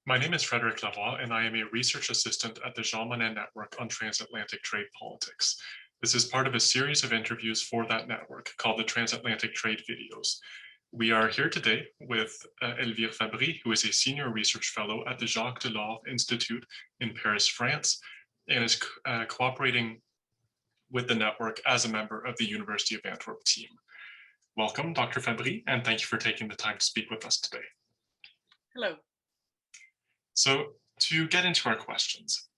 My name is Frederick Lavoie, and I am a research assistant at the Jean Monnet Network on Transatlantic Trade Politics. This is part of a series of interviews for that network called the Transatlantic Trade Videos. We are here today with Elvire Fabry, who is a senior research fellow at the Jacques Delors Institute in Paris, France, and is cooperating with the network as a member of the University of Antwerp team. Welcome, Dr. Fabry, and thank you for taking the time to speak with us today. Hello. So to get into our questions,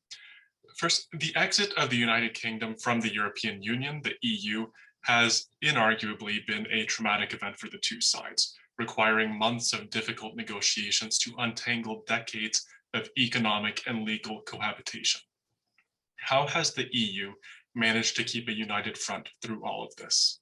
first, the exit of the United Kingdom from the European Union, the EU, has inarguably been a traumatic event for the two sides, requiring months of difficult negotiations to untangle decades of economic and legal cohabitation. How has the EU managed to keep a united front through all of this?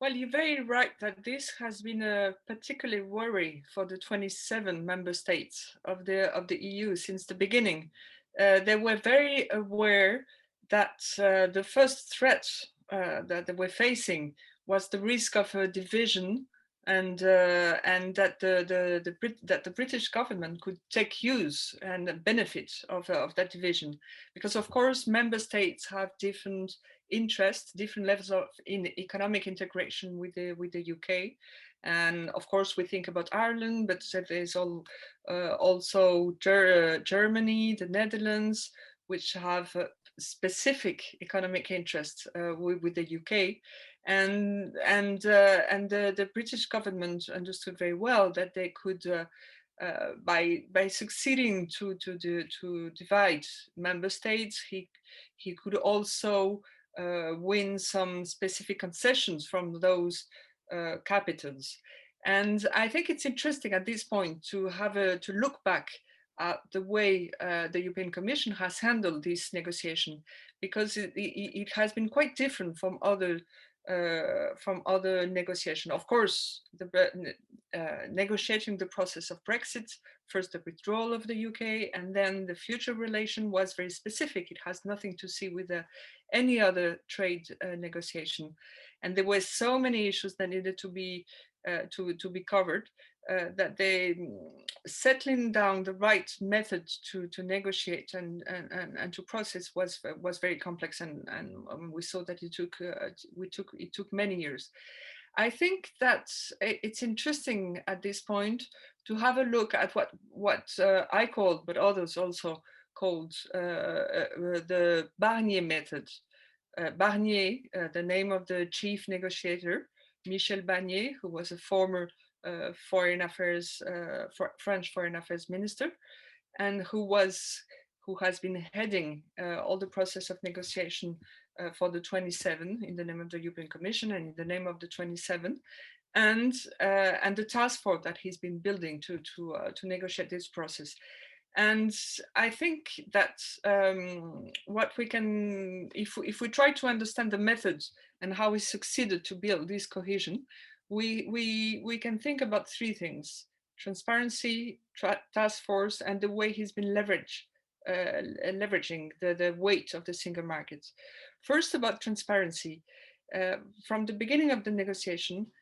Well, you're very right that this has been a particular worry for the 27 member states of the EU since the beginning. They were very aware that the first threat that they were facing was the risk of a division, and that the British government could take use and benefit of that division, because of course member states have different interests, different levels of economic integration with the UK, and of course we think about Ireland, but there's also Germany, the Netherlands, which have specific economic interests with the UK, and the British government understood very well that they could. By succeeding to divide member states, he could also win some specific concessions from those capitals. And I think it's interesting at this point to look back at the way the European Commission has handled this negotiation, because it has been quite different from other negotiation. Of course, negotiating the process of Brexit, first the withdrawal of the UK, and then the future relation was very specific. It has nothing to see with any other trade negotiation, and there were so many issues that needed to be covered, that they settling down the right method to negotiate and to process was very complex, and we saw that it took many years. I think that it's interesting at this point to have a look at what I called, but others also called, the Barnier method. Barnier, the name of the chief negotiator, Michel Barnier, who was a former French foreign affairs minister, and who has been heading all the process of negotiation for the 27 in the name of the European Commission and in the name of the 27, and the task force that he's been building to negotiate this process. And I think that what we can, if we try to understand the methods and how he succeeded to build this cohesion, we can think about three things: transparency, task force, and the way he's been leveraging the weight of the single market. First, about transparency. From the beginning of the negotiation,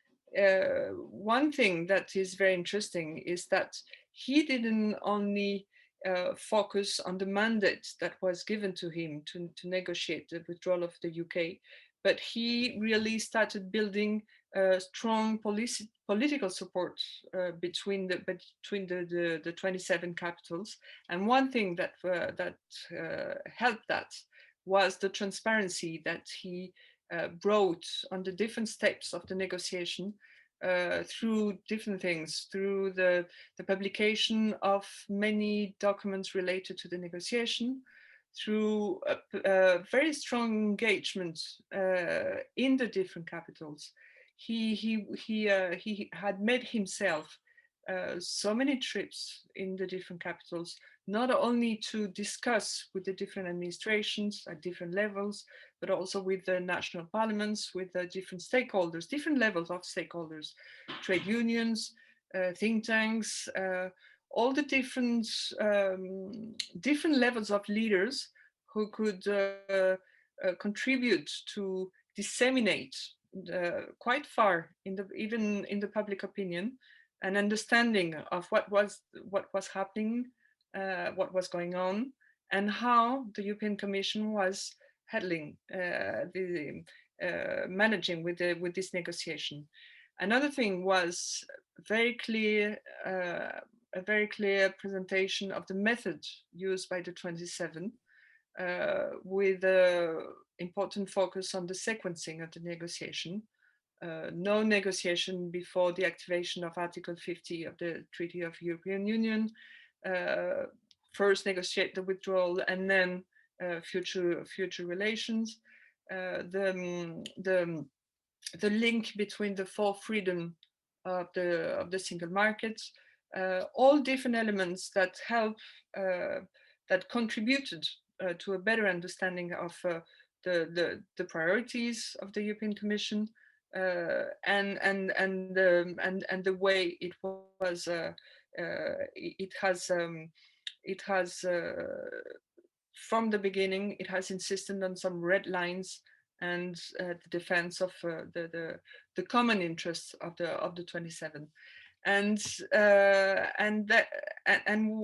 one thing that is very interesting is that he didn't only focus on the mandate that was given to him to negotiate the withdrawal of the UK, but he really started building strong political support between the 27 capitals. And one thing that helped that was the transparency that he brought on the different steps of the negotiation, through different things, through the publication of many documents related to the negotiation, through a very strong engagement in the different capitals. He had made himself so many trips in the different capitals, not only to discuss with the different administrations at different levels, but also with the national parliaments, with the different stakeholders, different levels of stakeholders, trade unions, think tanks, all the different levels of leaders who could contribute to disseminate quite far even in the public opinion an understanding of what was happening, what was going on, and how the European Commission was handling managing with this negotiation. Another thing was very clear, a very clear presentation of the method used by the 27, with an important focus on the sequencing of the negotiation. No negotiation before the activation of Article 50 of the Treaty of European Union. First negotiate the withdrawal and then future relations. The link between the four freedom of the single market, all different elements that help, that contributed to a better understanding of the priorities of the European Commission, and the way it was. It has from the beginning, it has insisted on some red lines and the defense of the common interests of the 27, and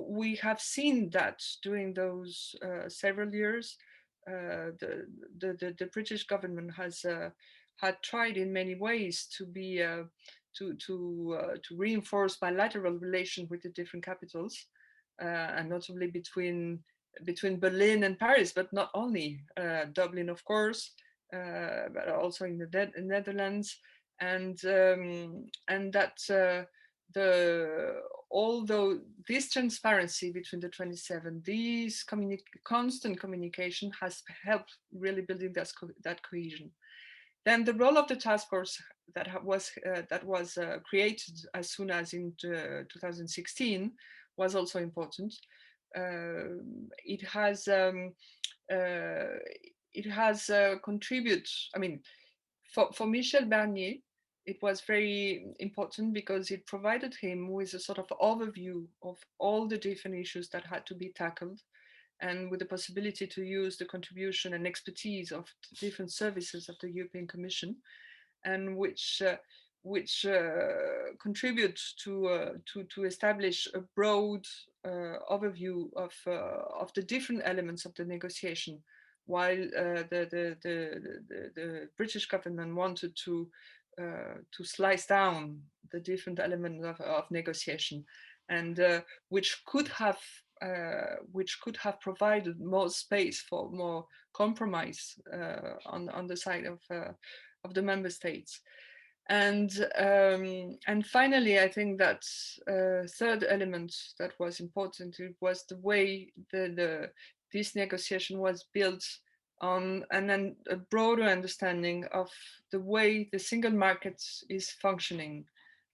we have seen that during those several years, the British government has had tried in many ways to be to reinforce bilateral relations with the different capitals, and notably between Berlin and Paris, but not only Dublin, of course, but also in the Netherlands, and that although this transparency between the 27, this constant communication has helped really building that cohesion. Then the role of the task force that was created as soon as in 2016 was also important. It has contributed. I mean, for Michel Barnier, it was very important because it provided him with a sort of overview of all the different issues that had to be tackled, and with the possibility to use the contribution and expertise of different services of the European Commission, and which contribute to establish a broad overview of the different elements of the negotiation, while the British government wanted to slice down the different elements of negotiation, and which could have provided more space for more compromise on the side of the member states. And finally, I think that third element that was important, it was the way this negotiation was built on, and then a broader understanding of the way the single market is functioning,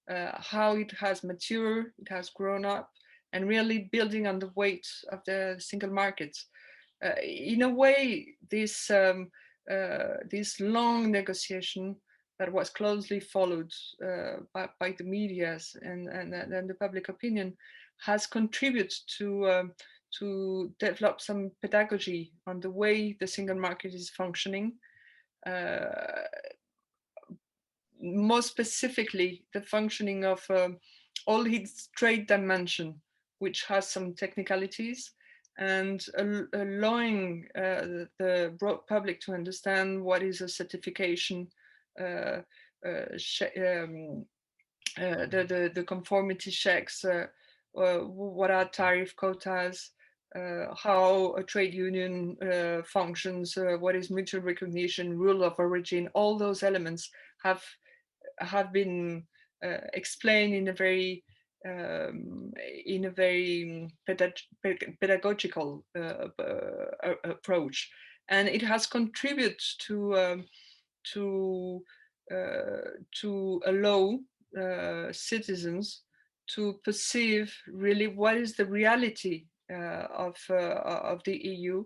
how it has matured, it has grown up, and really building on the weight of the single market. In a way, this long negotiation that was closely followed by the medias and the public opinion has contributed to develop some pedagogy on the way the single market is functioning. More specifically, the functioning of all its trade dimension, which has some technicalities, and allowing the broad public to understand what is a certification, the conformity checks, what are tariff quotas, how a trade union functions, what is mutual recognition, rule of origin. All those elements have been explained in a very pedagogical approach, and it has contributed to allow citizens to perceive really what is the reality of the EU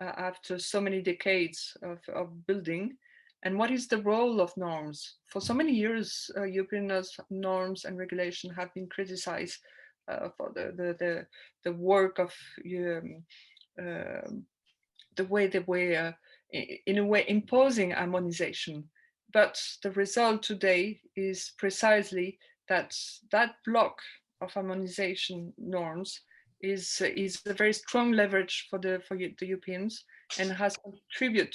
after so many decades of building, and what is the role of norms. For so many years, European norms and regulation have been criticized for the work of the way they were, in a way, imposing harmonization. But the result today is precisely that block of harmonization norms is a very strong leverage for the Europeans, and has contributed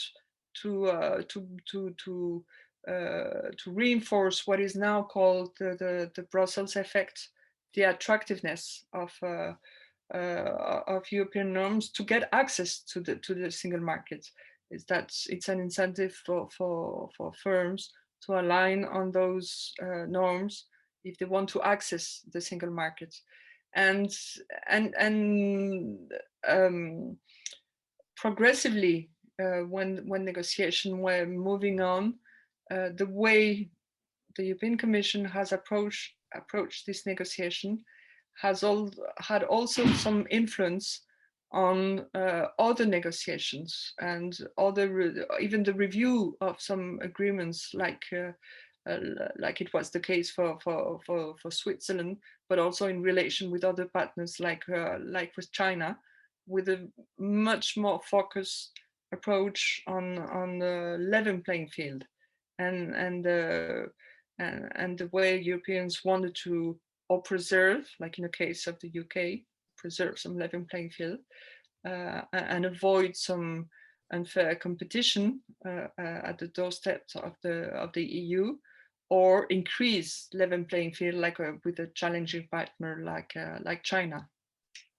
to reinforce what is now called the Brussels effect, the attractiveness of European norms to get access to the single market. Is that it's an incentive for firms to align on those norms if they want to access the single market, and progressively when negotiations were moving on, the way the European Commission has approached this negotiation had also some influence on other negotiations and even the review of some agreements, like it was the case for Switzerland, but also in relation with other partners, like with China, with a much more focused approach on the level playing field, and the way Europeans wanted to, or preserve, like in the case of the UK, preserve some level playing field and avoid some unfair competition at the doorstep of the EU, or increase level playing field with a challenging partner like China.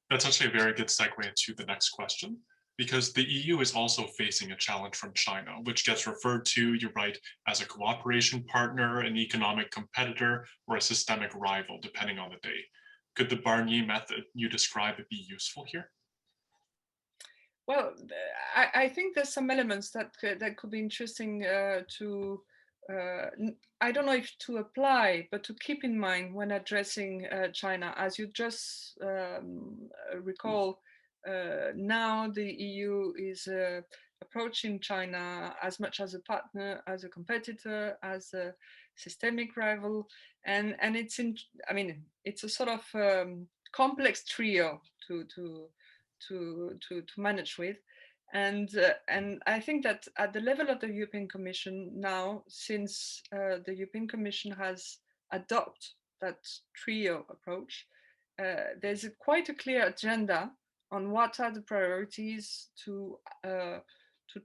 That's actually a very good segue into the next question, because the EU is also facing a challenge from China, which gets referred to, you're right, as a cooperation partner, an economic competitor, or a systemic rival, depending on the day. Could the Barnier method you describe be useful here? Well, I think there's some elements that could be interesting to, I don't know if to apply, but to keep in mind when addressing China. As you just recall, now the EU is approaching China as much as a partner, as a competitor, as a systemic rival, and it's a sort of complex trio to manage with, and I think that at the level of the European Commission now, since the European Commission has adopted that trio approach, there's quite a clear agenda on what are the priorities to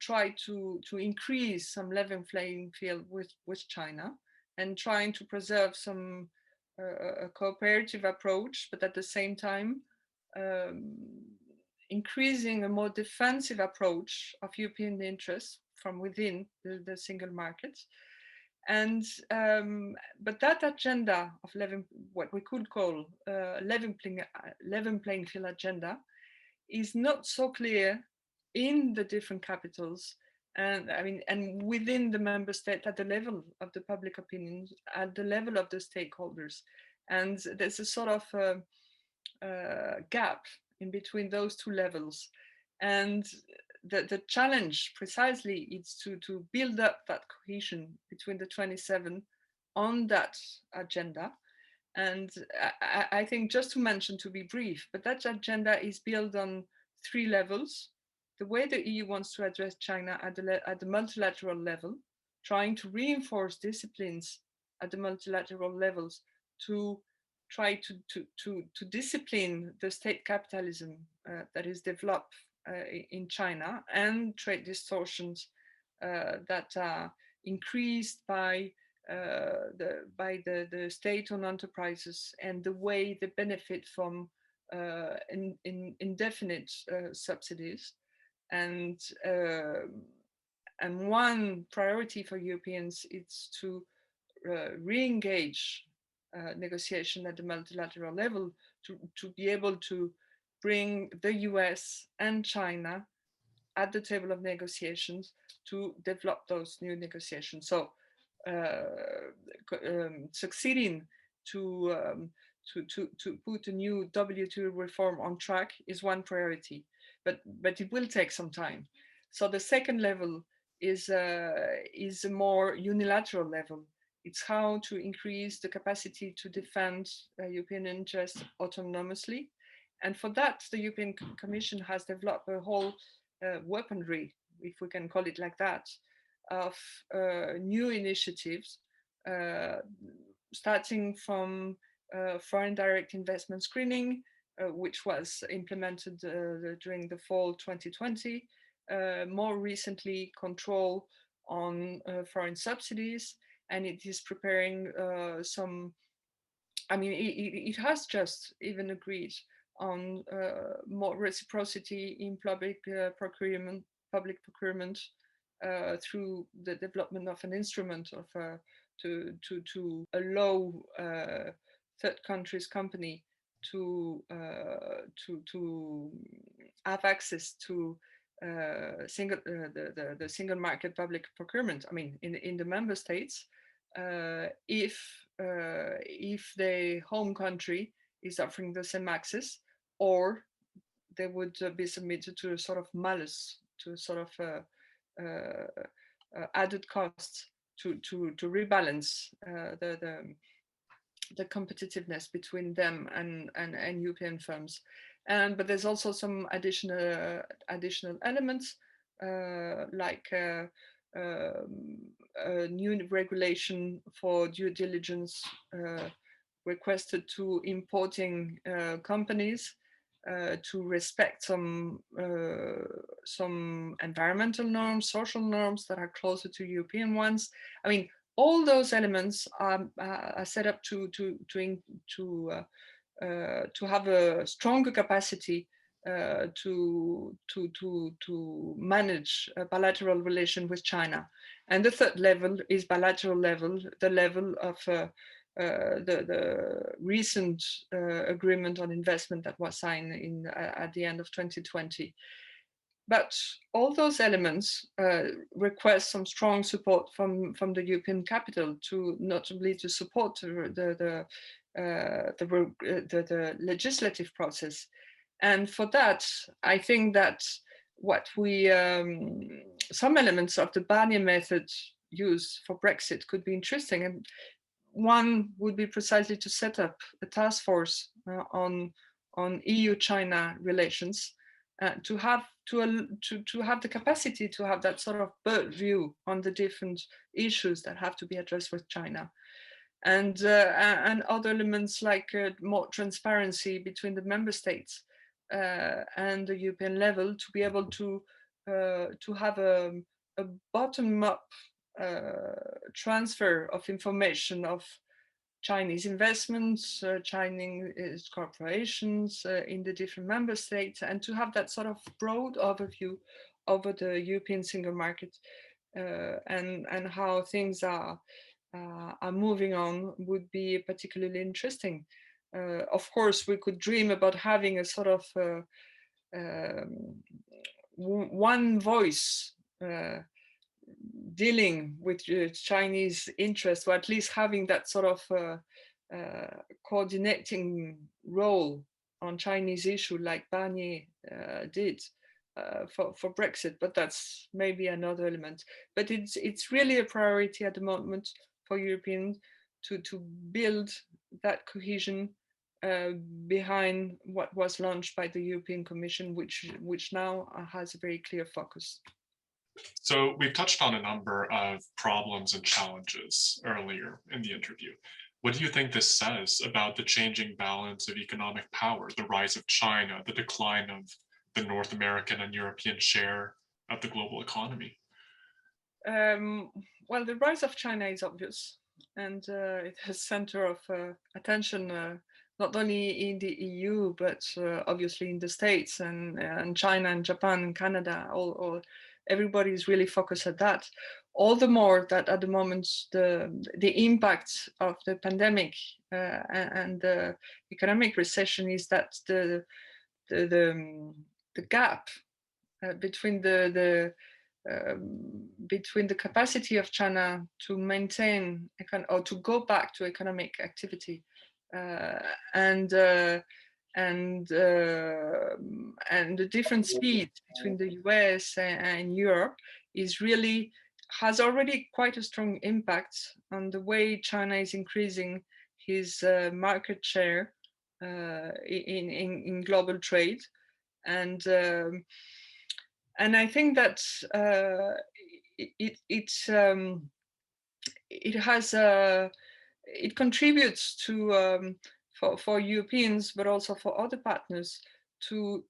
try to increase some level playing field with China, and trying to preserve some a cooperative approach, but at the same time increasing a more defensive approach of European interests from within the single market. And but that agenda of what we could call level playing field agenda is not so clear in the different capitals, and within the member state, at the level of the public opinion, at the level of the stakeholders. And there's a sort of gap in between those two levels, and the challenge precisely is to build up that cohesion between the 27 on that agenda. And I think, just to mention, to be brief, but that agenda is built on three levels. The way the EU wants to address China at the multilateral level, trying to reinforce disciplines at the multilateral levels to try to discipline the state capitalism that is developed in China, and trade distortions that are increased by the state-owned enterprises, and the way they benefit from indefinite subsidies. And one priority for Europeans is to re-engage negotiation at the multilateral level, to be able to bring the US and China at the table of negotiations to develop those new negotiations. So succeeding to put a new WTO reform on track is one priority, but it will take some time. So the second level is a more unilateral level. It's how to increase the capacity to defend European interests autonomously. And for that, the European Commission has developed a whole weaponry, if we can call it like that, of new initiatives starting from foreign direct investment screening, which was implemented during the fall 2020, more recently control on foreign subsidies, and it is preparing it has just even agreed on more reciprocity in public procurement through the development of an instrument of to allow third countries company to have access to the single market public procurement. I mean, in the member states, if the home country is offering the same access, or they would be submitted to a sort of malus, to a sort of added costs to rebalance the competitiveness between them and European firms. But there's also some additional elements like a new regulation for due diligence requested to importing companies to respect some environmental norms, social norms that are closer to European ones. I mean, all those elements are set up to have a stronger capacity to manage a bilateral relation with China. And the third level is bilateral level, the level of the recent agreement on investment that was signed at the end of 2020. But all those elements request some strong support from the European capital, to notably to support the legislative process. And for that, I think that what some elements of the Barnier method used for Brexit could be interesting. And one would be precisely to set up a task force on EU-China relations, to have the capacity to have that sort of bird view on the different issues that have to be addressed with China, and other elements like more transparency between the member states and the European level, to be able to have a bottom-up transfer of information of Chinese investments, Chinese corporations in the different member states, and to have that sort of broad overview over the European single market and how things are moving on would be particularly interesting. Of course, we could dream about having a sort of one voice dealing with Chinese interests, or at least having that sort of coordinating role on Chinese issue like Barnier did for Brexit. But that's maybe another element. But it's really a priority at the moment for Europeans to build that cohesion behind what was launched by the European Commission, which now has a very clear focus. So we've touched on a number of problems and challenges earlier in the interview. What do you think this says about the changing balance of economic power, the rise of China, the decline of the North American and European share of the global economy? Well, the rise of China is obvious, and it has center of attention not only in the EU, but obviously in the States and China and Japan and Canada. Everybody is really focused at that. All the more that at the moment the impact of the pandemic and the economic recession is that the gap between the capacity of China to maintain or to go back to economic activity and the different speed between the US and Europe has already quite a strong impact on the way China is increasing his market share in global trade, and I think that it has it contributes to for Europeans, but also for other partners, to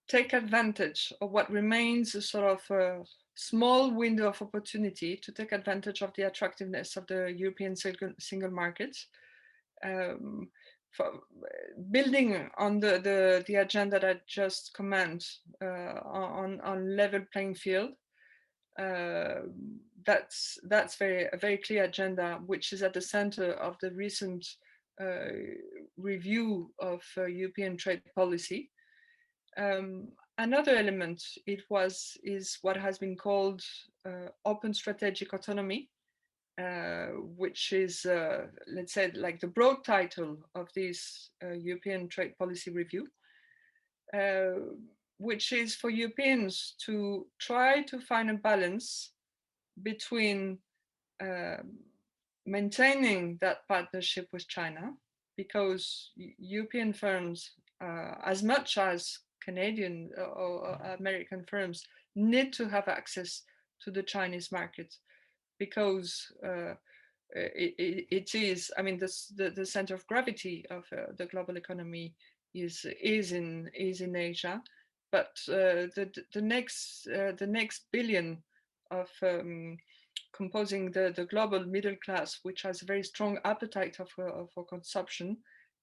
take advantage of what remains a sort of a small window of opportunity to take advantage of the attractiveness of the European single market, for building on the agenda that I just comment on level playing field. That's a very clear agenda, which is at the center of the recent review of European trade policy. Another element is what has been called open strategic autonomy, which is, let's say, like the broad title of this European trade policy review, which is for Europeans to try to find a balance between maintaining that partnership with China, because European firms, as much as Canadian or American firms, need to have access to the Chinese market, because it is, I mean, the center of gravity of the global economy is in Asia, but the next billion of composing the global middle class, which has a very strong appetite for consumption,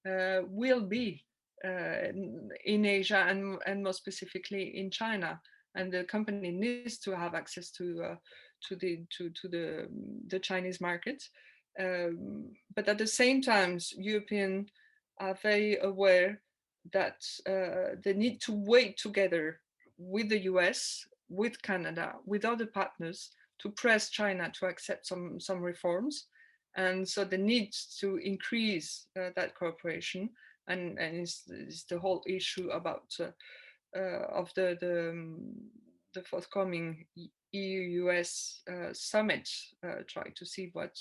will be in Asia, and more specifically in China, and the company needs to have access to the Chinese market. But at the same time, Europeans are very aware that they need to work together with the US, with Canada, with other partners, to press China to accept some reforms. And so they need to increase that cooperation, and it's the whole issue about of the forthcoming EU-US summit, try to see what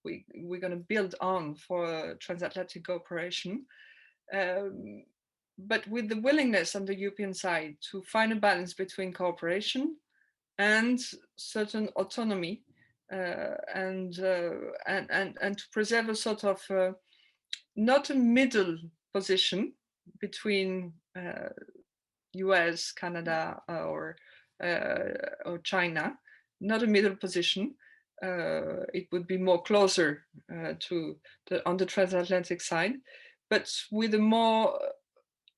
we're going to build on for transatlantic cooperation. But with the willingness on the European side to find a balance between cooperation and certain autonomy, and to preserve a sort of not a middle position between US, Canada, or China, not a middle position. It would be more closer to on the transatlantic side, but with a more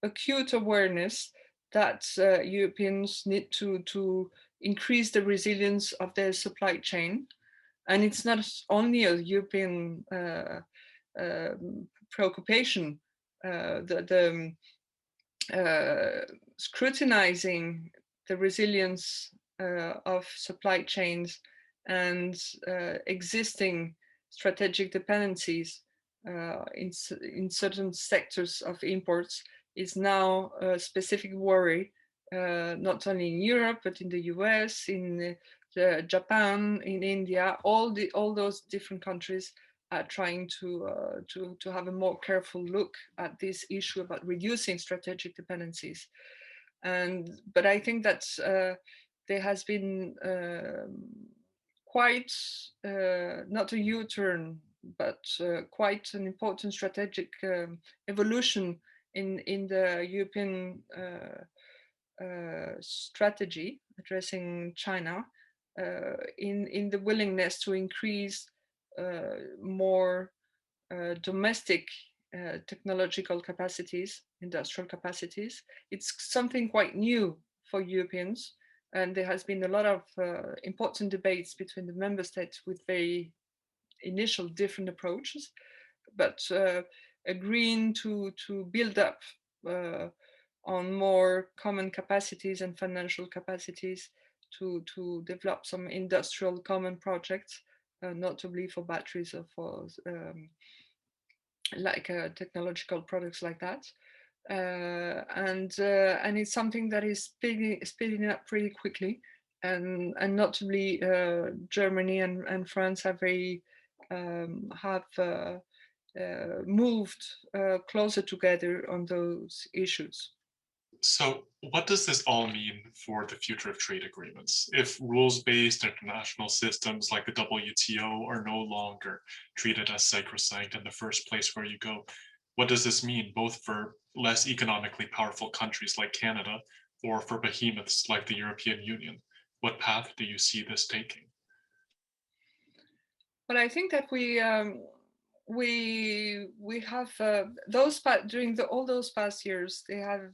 acute awareness that Europeans need to increase the resilience of their supply chain. And it's not only a European preoccupation. Scrutinizing the resilience of supply chains and existing strategic dependencies in certain sectors of imports is now a specific worry, not only in Europe, but in the US, in Japan, in India. All those different countries are trying to have a more careful look at this issue about reducing strategic dependencies. But I think that there has been quite not a U-turn, but quite an important strategic evolution in the European strategy addressing China, in the willingness to increase more domestic technological capacities, industrial capacities. It's something quite new for Europeans, and there has been a lot of important debates between the member states with very initial different approaches, but agreeing to build up on more common capacities and financial capacities to develop some industrial common projects, notably for batteries or for technological products like that. And it's something that is speeding up pretty quickly, and notably Germany and France have moved closer together on those issues. So, what does this all mean for the future of trade agreements? If rules-based international systems like the WTO are no longer treated as sacrosanct in the first place where you go, what does this mean both for less economically powerful countries like Canada or for behemoths like the European Union? What path do you see this taking? But I think that we have during all those past years, they have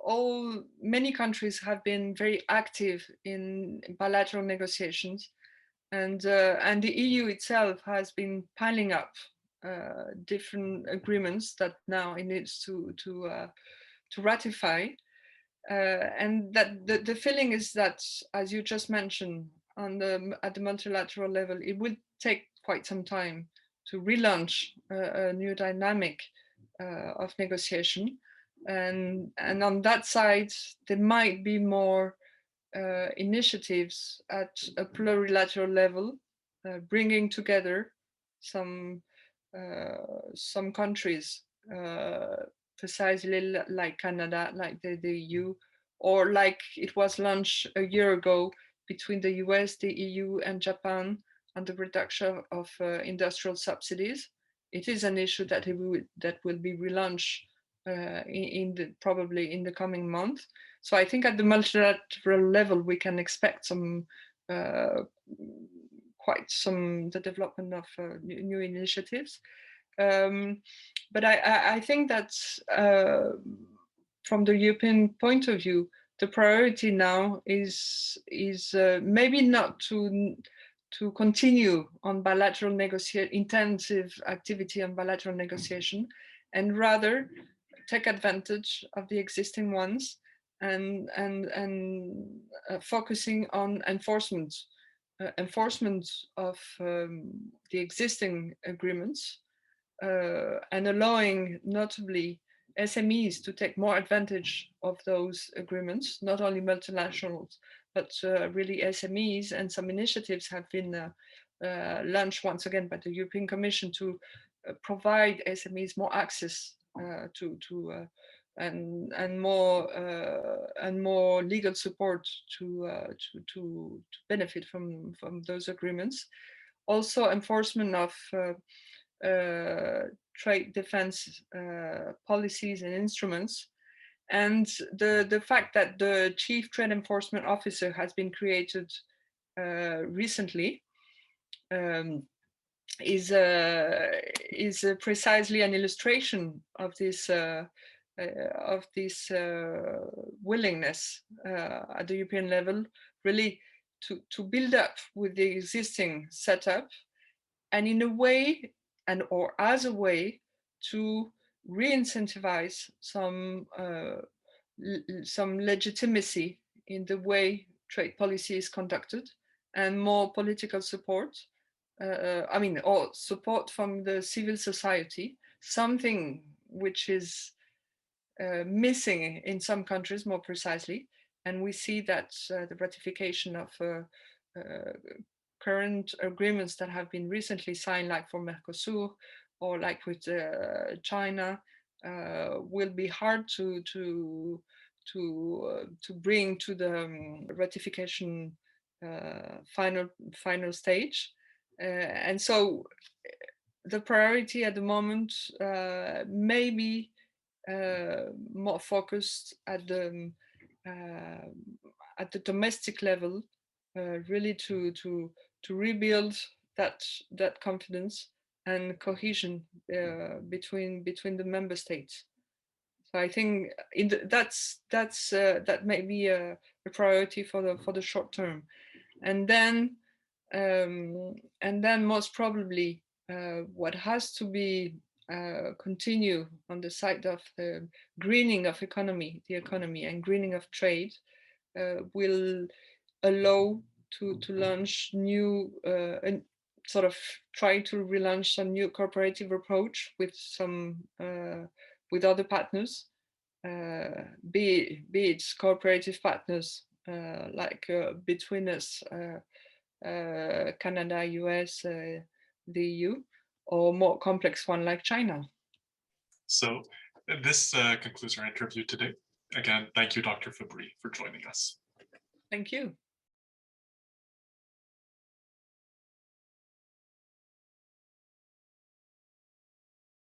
all many countries have been very active in bilateral negotiations, and the EU itself has been piling up different agreements that now it needs to ratify. And that the feeling is that, as you just mentioned, at the multilateral level, it will take quite some time to relaunch a new dynamic of negotiation, and on that side, there might be more initiatives at a plurilateral level, bringing together some countries, precisely like Canada, like the EU, or like it was launched a year ago between the US, the EU, and Japan on the reduction of industrial subsidies. It is an issue that will be relaunched probably in the coming month. So I think at the multilateral level, we can expect the development of new initiatives. But I think that from the European point of view, the priority now is maybe not to continue on intensive activity on bilateral negotiation, and rather take advantage of the existing ones and focusing on enforcement of the existing agreements, and allowing notably SMEs to take more advantage of those agreements, not only multinationals, but really SMEs. And some initiatives have been launched once again by the European Commission to provide SMEs more access and more legal support to benefit from those agreements. Also, enforcement of trade defense policies and instruments, and the fact that the chief trade enforcement officer has been created recently is precisely an illustration of this willingness at the European level, really to build up with the existing setup, and in a way, or as a way to re-incentivize some legitimacy in the way trade policy is conducted, and more political support. Or support from the civil society, something which is missing in some countries, more precisely. And we see that the ratification of current agreements that have been recently signed, like for Mercosur or like with China, will be hard to bring to the ratification final stage. And so the priority at the moment may be more focused at the domestic level, really to rebuild that confidence and cohesion between the member states. So I think that may be a priority for the short term, and then most probably what has to be continue on the side of the greening of the economy and greening of trade will allow to launch new and sort of try to relaunch some new cooperative approach with some with other partners, be it cooperative partners like between us, Canada, US, the EU, or more complex one like China. So this concludes our interview today. Again, thank you, Dr. Fabry, for joining us. Thank you.